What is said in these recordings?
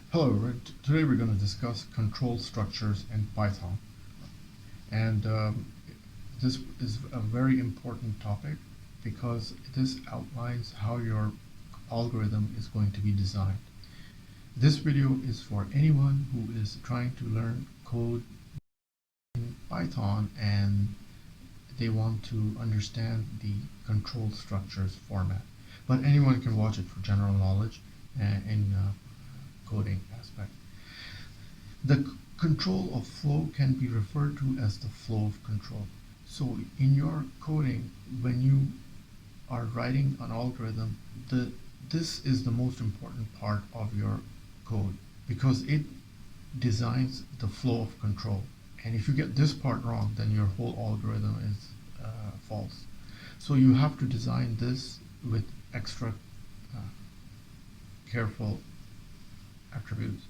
Hello, today we're going to discuss control structures in Python. And this is a very important topic because this outlines how your algorithm is going to be designed. This video is for anyone who is trying to learn code in Python and they want to understand the control structures format. But anyone can watch it for general knowledge in coding aspect. The control of flow can be referred to as the flow of control. So in your coding, when you are writing an algorithm, this is the most important part of your code because it designs the flow of control. And if you get this part wrong, then your whole algorithm is false. So you have to design this with extra careful attributes.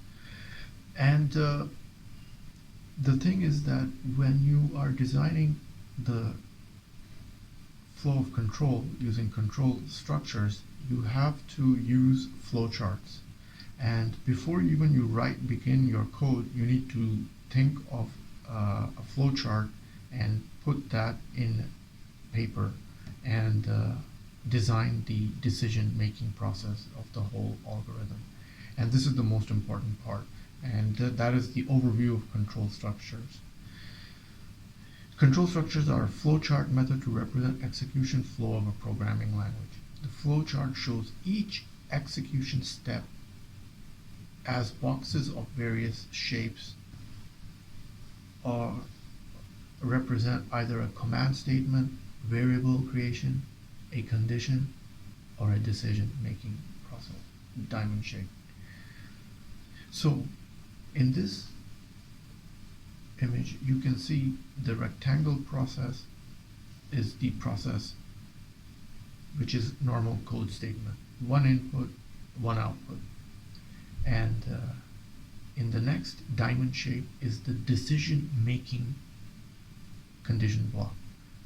And the thing is that when you are designing the flow of control using control structures, you have to use flowcharts. And before even you begin your code, you need to think of a flowchart and put that in paper and design the decision-making process of the whole algorithm. And this is the most important part. And that is the overview of control structures. Control structures are a flowchart method to represent execution flow of a programming language. The flowchart shows each execution step as boxes of various shapes or represent either a command statement, variable creation, a condition, or a decision-making process, diamond shape. So in this image, you can see the rectangle process is the process which is normal code statement. One input, one output. And in the next diamond shape is the decision-making condition block.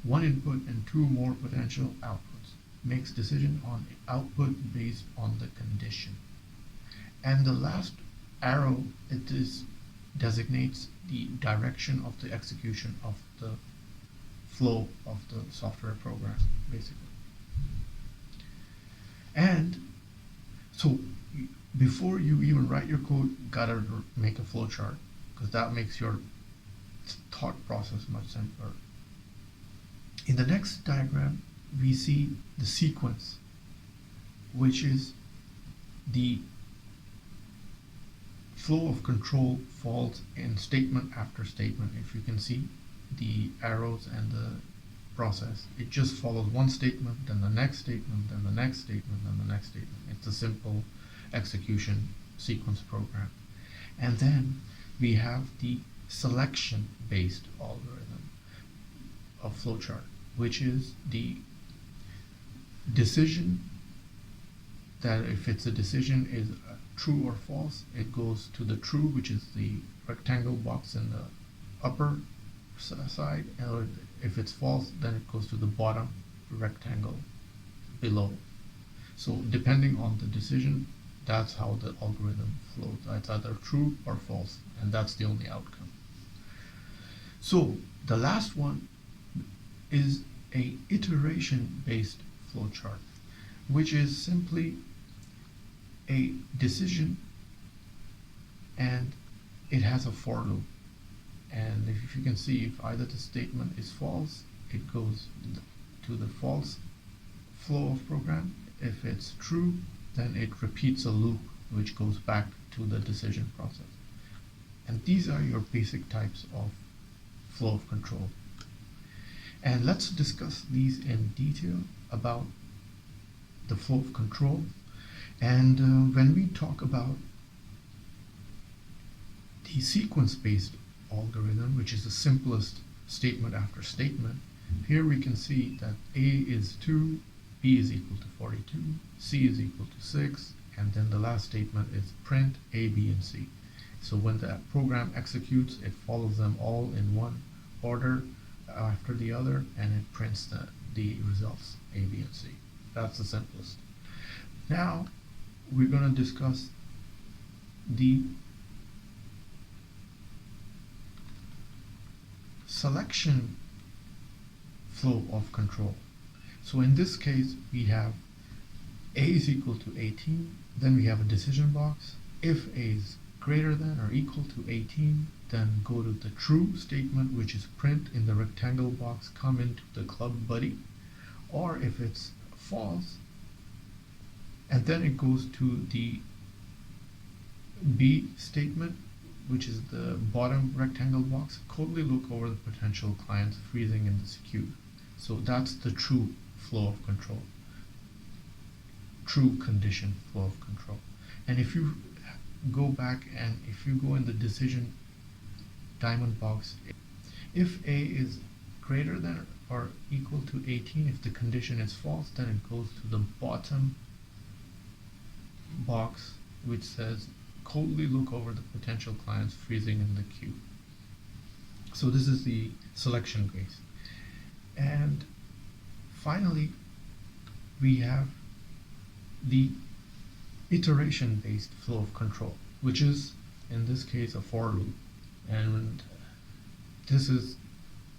One input and two more potential outputs. Makes decision on output based on the condition. And the last arrow, designates the direction of the execution of the flow of the software program, basically. And so before you even write your code, you gotta make a flowchart because that makes your thought process much simpler. In the next diagram, we see the sequence, which is the flow of control falls in statement after statement. If you can see the arrows and the process, it just follows one statement, then the next statement, then the next statement, then the next statement. It's a simple execution sequence program. And then we have the selection-based algorithm of flowchart, which is the decision that if it's a decision is true or false, it goes to the true, which is the rectangle box in the upper side, or if it's false, then it goes to the bottom rectangle below. So depending on the decision, that's how the algorithm flows. It's either true or false, and that's the only outcome. So the last one is a iteration-based flowchart, which is simply a decision and it has a for loop. And if you can see, if either the statement is false, it goes to the false flow of program. If it's true, then it repeats a loop which goes back to the decision process. And these are your basic types of flow of control. And let's discuss these in detail about the flow of control. And when we talk about the sequence-based algorithm, which is the simplest statement after statement, here we can see that A is 2, B is equal to 42, C is equal to 6, and then the last statement is print A, B, and C. So when the program executes, it follows them all in one order after the other, and it prints the results A, B, and C. That's the simplest. Now we're going to discuss the selection flow of control. So in this case, we have a is equal to 18, then we have a decision box. If a is greater than or equal to 18, then go to the true statement, which is print in the rectangle box, come into the club buddy. Or if it's false, and then it goes to the B statement, which is the bottom rectangle box, coldly look over the potential clients freezing in this queue. So that's the true flow of control, true condition flow of control. And if you go back and if you go in the decision diamond box, if A is greater than or equal to 18, if the condition is false, then it goes to the bottom box, which says coldly look over the potential clients freezing in the queue. So this is the selection case. And finally, we have the iteration based flow of control, which is in this case a for loop. And this is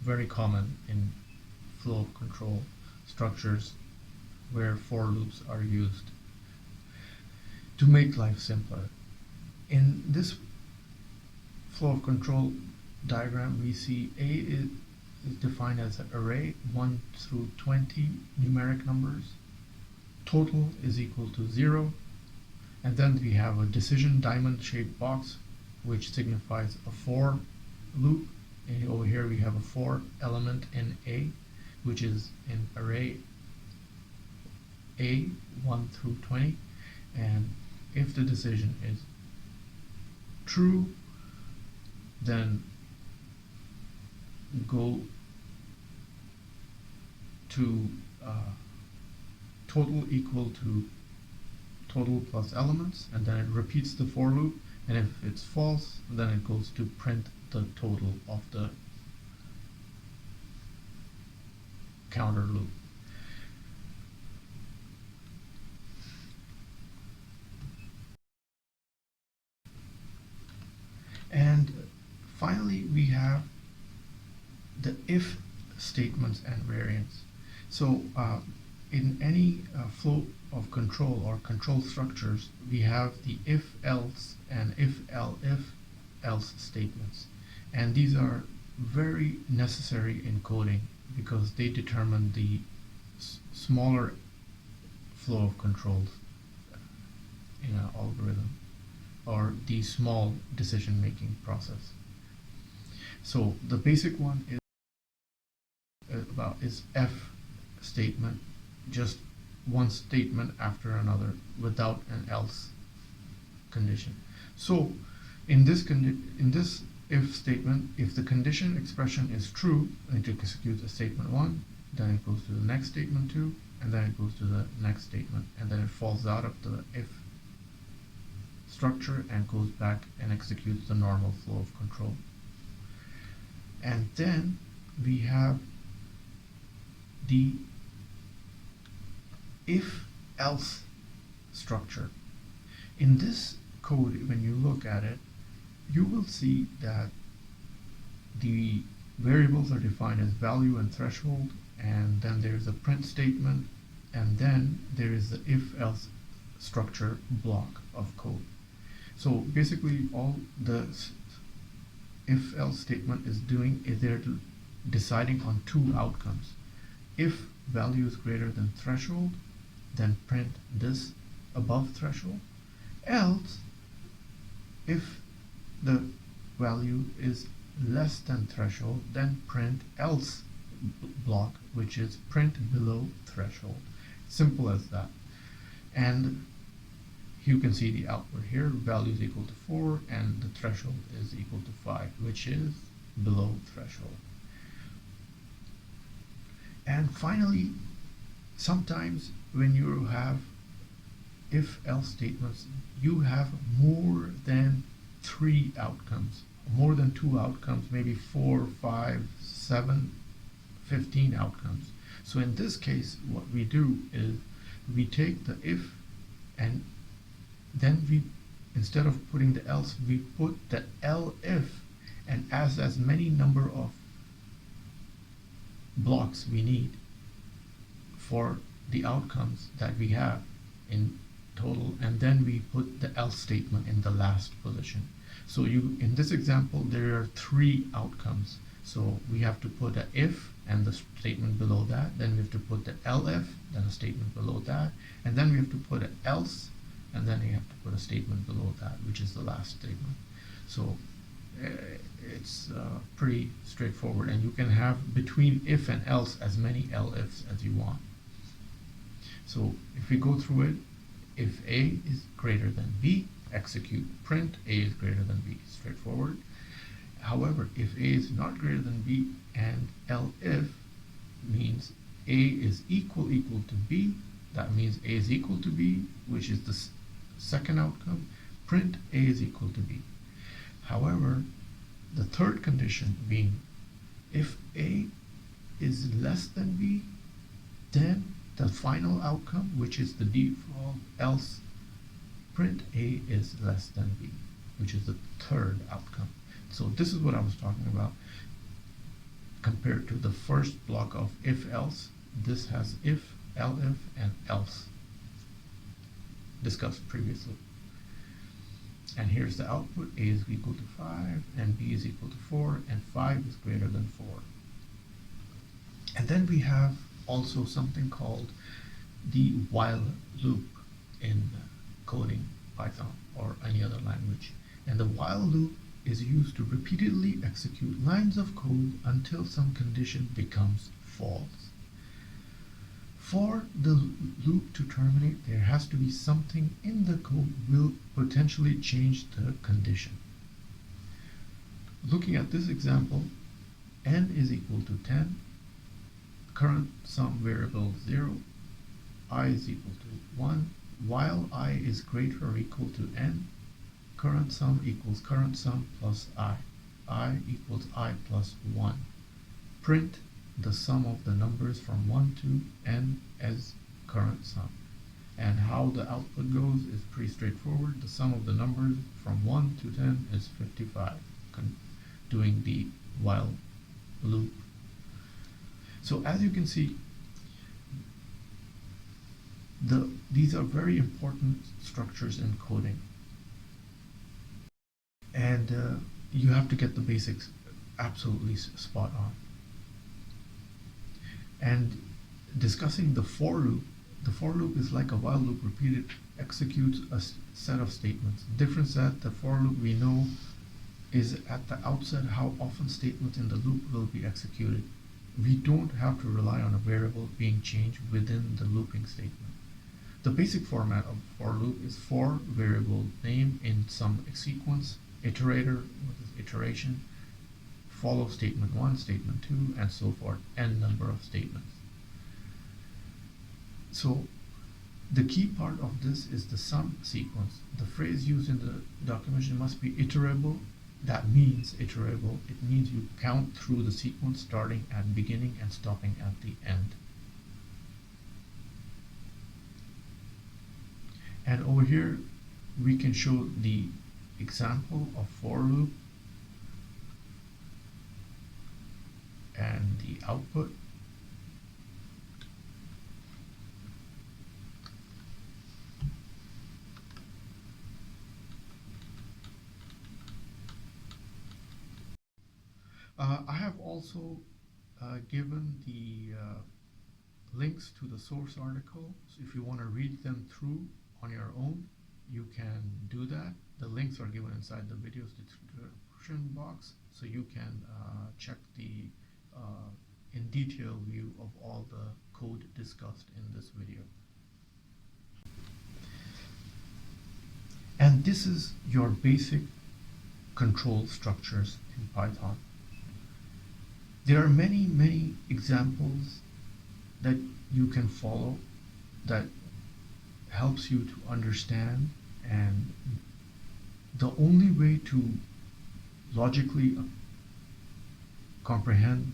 very common in flow of control structures where for loops are used to make life simpler. In this flow of control diagram, we see A is defined as an array 1 through 20 numeric numbers. Total is equal to 0. And then we have a decision diamond shaped box, which signifies a for loop. And over here we have a for element in A, which is in array A 1 through 20. And if the decision is true, then go to total equal to total plus elements, and then it repeats the for loop. And if it's false, then it goes to print the total of the counter loop. And finally, we have the if statements and variants. So in any flow of control or control structures, we have the if else and if else statements. And these are very necessary in coding because they determine the smaller flow of controls in an algorithm, or the small decision making process. So the basic one is F statement, just one statement after another without an else condition. So in this if statement, if the condition expression is true, it executes a statement 1, then it goes to the next statement 2, and then it goes to the next statement, and then it falls out of the if structure and goes back and executes the normal flow of control. And then we have the if else structure. In this code, when you look at it, you will see that the variables are defined as value and threshold, and then there's a print statement, and then there is the if else structure block of code. So basically all the if else statement is doing is they're deciding on two outcomes. If value is greater than threshold, then print this above threshold. Else, if the value is less than threshold, then print else block, which is print below threshold. Simple as that. And you can see the output here, value is equal to 4 and the threshold is equal to 5, which is below threshold. And finally, sometimes when you have if else statements, you have more than 3 outcomes, more than 2 outcomes, maybe 4, 5, 7, 15 outcomes. So in this case, what we do is we take the if and then we instead of putting the else, we put the elif, and as many number of blocks we need for the outcomes that we have in total, and then we put the else statement in the last position. So in this example, there are 3 outcomes. So we have to put a if and the statement below that, then we have to put the elif, then a statement below that, and then we have to put an else, and then we have to put a statement below that, which is the last statement. So it's pretty straightforward, and you can have between if and else as many elifs as you want. So if we go through it, if A is greater than B, execute print A is greater than B. Straightforward. However, if A is not greater than B and elif means A is equal to B, that means A is equal to B, which is the second outcome, print A is equal to B. However, the third condition being if A is less than B, then the final outcome, which is the default else, print A is less than B, which is the third outcome. So this is what I was talking about. Compared to the first block of if else, this has if, elif, and else discussed previously. And here's the output: A is equal to 5 and B is equal to 4 and 5 is greater than 4. And then we have also something called the while loop in coding Python or any other language. And the while loop is used to repeatedly execute lines of code until some condition becomes false. For the loop to terminate, there has to be something in the code will potentially change the condition. Looking at this example, n is equal to 10, current sum variable 0, I is equal to 1, while I is greater or equal to n, current sum equals current sum plus I equals I plus 1. Print the sum of the numbers from 1 to n as current sum. And how the output goes is pretty straightforward. The sum of the numbers from 1 to 10 is 55, doing the while loop. So as you can see, these are very important structures in coding. And you have to get the basics absolutely spot on. And discussing the for loop is like a while loop repeated executes a set of statements. The difference that the for loop we know is at the outset how often statements in the loop will be executed. We don't have to rely on a variable being changed within the looping statement. The basic format of for loop is for variable name in some sequence, iterator with iteration, follow statement 1, statement 2, and so forth, n number of statements. So the key part of this is the sum sequence. The phrase used in the documentation must be iterable. That means iterable. It means you count through the sequence starting at beginning and stopping at the end. And over here we can show the example of for loop and the output. I have also given the links to the source article, so if you want to read them through on your own, you can do that. The links are given inside the video's description box, so you can check the in detail view of all the code discussed in this video. And this is your basic control structures in Python. There are many examples that you can follow that helps you to understand, and the only way to logically comprehend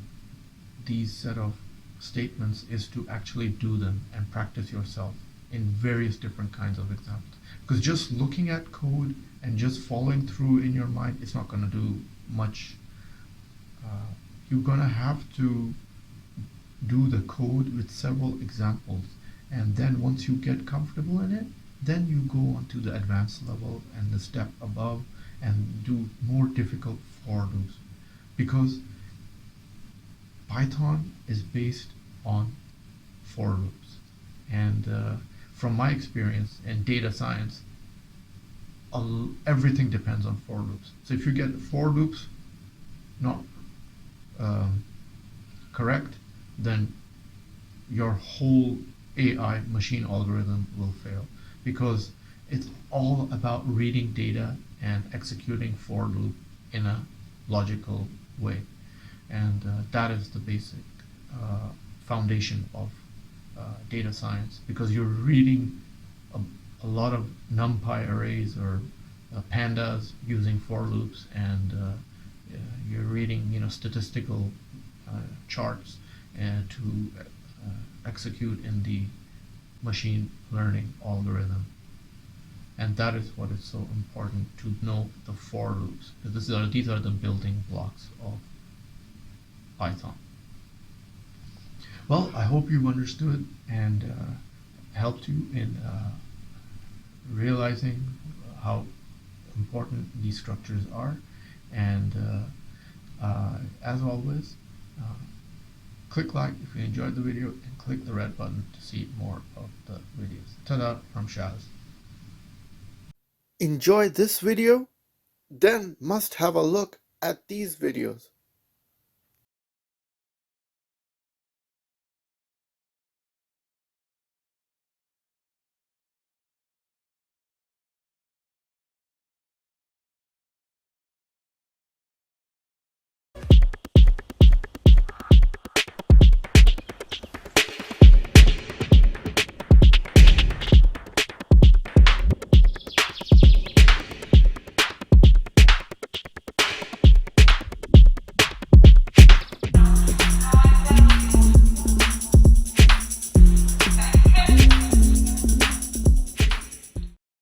these set of statements is to actually do them and practice yourself. in various different kinds of examples. Because just looking at code and just following through in your mind, it's not going to do much. You're going to have to do the code with several examples, and then once you get comfortable in it, then you go on to the advanced level and the step above and do more difficult for loops, because Python is based on for loops. And from my experience in data science, everything depends on for loops. So if you get for loops not correct, then your whole AI machine algorithm will fail, because it's all about reading data and executing for loop in a logical way. And that is the basic foundation of data science, because you're reading a lot of NumPy arrays or pandas using for loops, and you're reading statistical charts and to execute in the machine learning algorithm. And that is what is so important, to know the for loops, because these are the building blocks of Python. Well, I hope you've understood and helped you in realizing how important these structures are. And as always, click like if you enjoyed the video, and click the red button to see more of the videos. Ta-da from Shaz. Enjoy this video? Then must have a look at these videos.